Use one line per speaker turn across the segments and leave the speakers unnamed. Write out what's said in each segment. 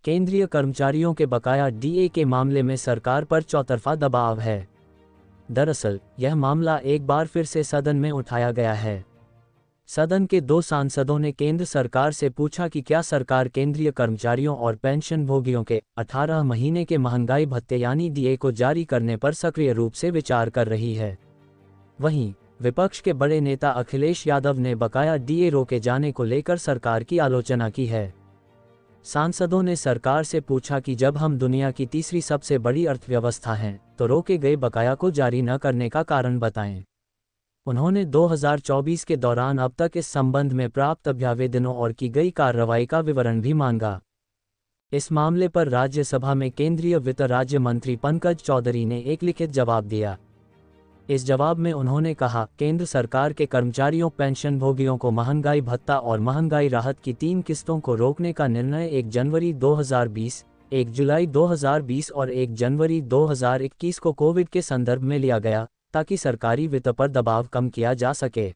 केंद्रीय कर्मचारियों के बकाया डीए के मामले में सरकार पर चौतरफा दबाव है। दरअसल यह मामला एक बार फिर से सदन में उठाया गया है। सदन के 2 सांसदों ने केंद्र सरकार से पूछा कि क्या सरकार केंद्रीय कर्मचारियों और पेंशन भोगियों के 18 महीने के महंगाई भत्ते यानी डीए को जारी करने पर सक्रिय रूप से विचार कर रही है। वहीं विपक्ष के बड़े नेता अखिलेश यादव ने बकाया डीए रोके जाने को लेकर सरकार की आलोचना की है। सांसदों ने सरकार से पूछा कि जब हम दुनिया की तीसरी सबसे बड़ी अर्थव्यवस्था हैं, तो रोके गए बकाया को जारी न करने का कारण बताएं। उन्होंने 2024 के दौरान अब तक इस संबंध में प्राप्त अभ्यावेदनों और की गई कार्रवाई का विवरण भी मांगा। इस मामले पर राज्यसभा में केंद्रीय वित्त राज्य मंत्री पंकज चौधरी ने एक लिखित जवाब दिया। इस जवाब में उन्होंने कहा, केंद्र सरकार के कर्मचारियों पेंशन भोगियों को महंगाई भत्ता और महंगाई राहत की 3 किस्तों को रोकने का निर्णय 1 जनवरी 2020, 1 जुलाई 2020 और 1 जनवरी 2021 को कोविड के संदर्भ में लिया गया, ताकि सरकारी वित्त पर दबाव कम किया जा सके।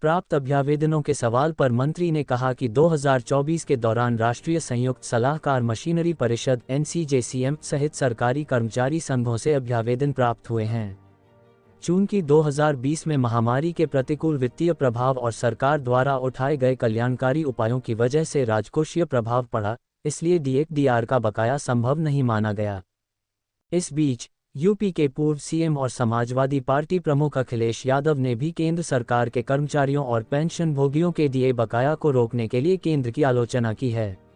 प्राप्त अभ्यावेदनों के सवाल पर मंत्री ने कहा कि 2024 के दौरान राष्ट्रीय संयुक्त सलाहकार मशीनरी परिषद (NCJCM) सहित सरकारी कर्मचारी संघों से अभ्यावेदन प्राप्त हुए हैं। चूंकि 2020 में महामारी के प्रतिकूल वित्तीय प्रभाव और सरकार द्वारा उठाए गए कल्याणकारी उपायों की वजह से राजकोषीय प्रभाव पड़ा, इसलिए डीए का बकाया संभव नहीं माना गया। इस बीच यूपी के पूर्व सीएम और समाजवादी पार्टी प्रमुख अखिलेश यादव ने भी केंद्र सरकार के कर्मचारियों और पेंशन भोगियों के डीए बकाया को रोकने के लिए केंद्र की आलोचना की है।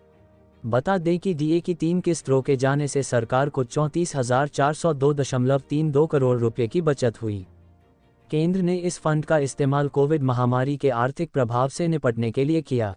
बता दें कि डीए की 3 किस्त रोके जाने से सरकार को 34,402.32 करोड़ रुपये की बचत हुई। केंद्र ने इस फंड का इस्तेमाल कोविड महामारी के आर्थिक प्रभाव से निपटने के लिए किया।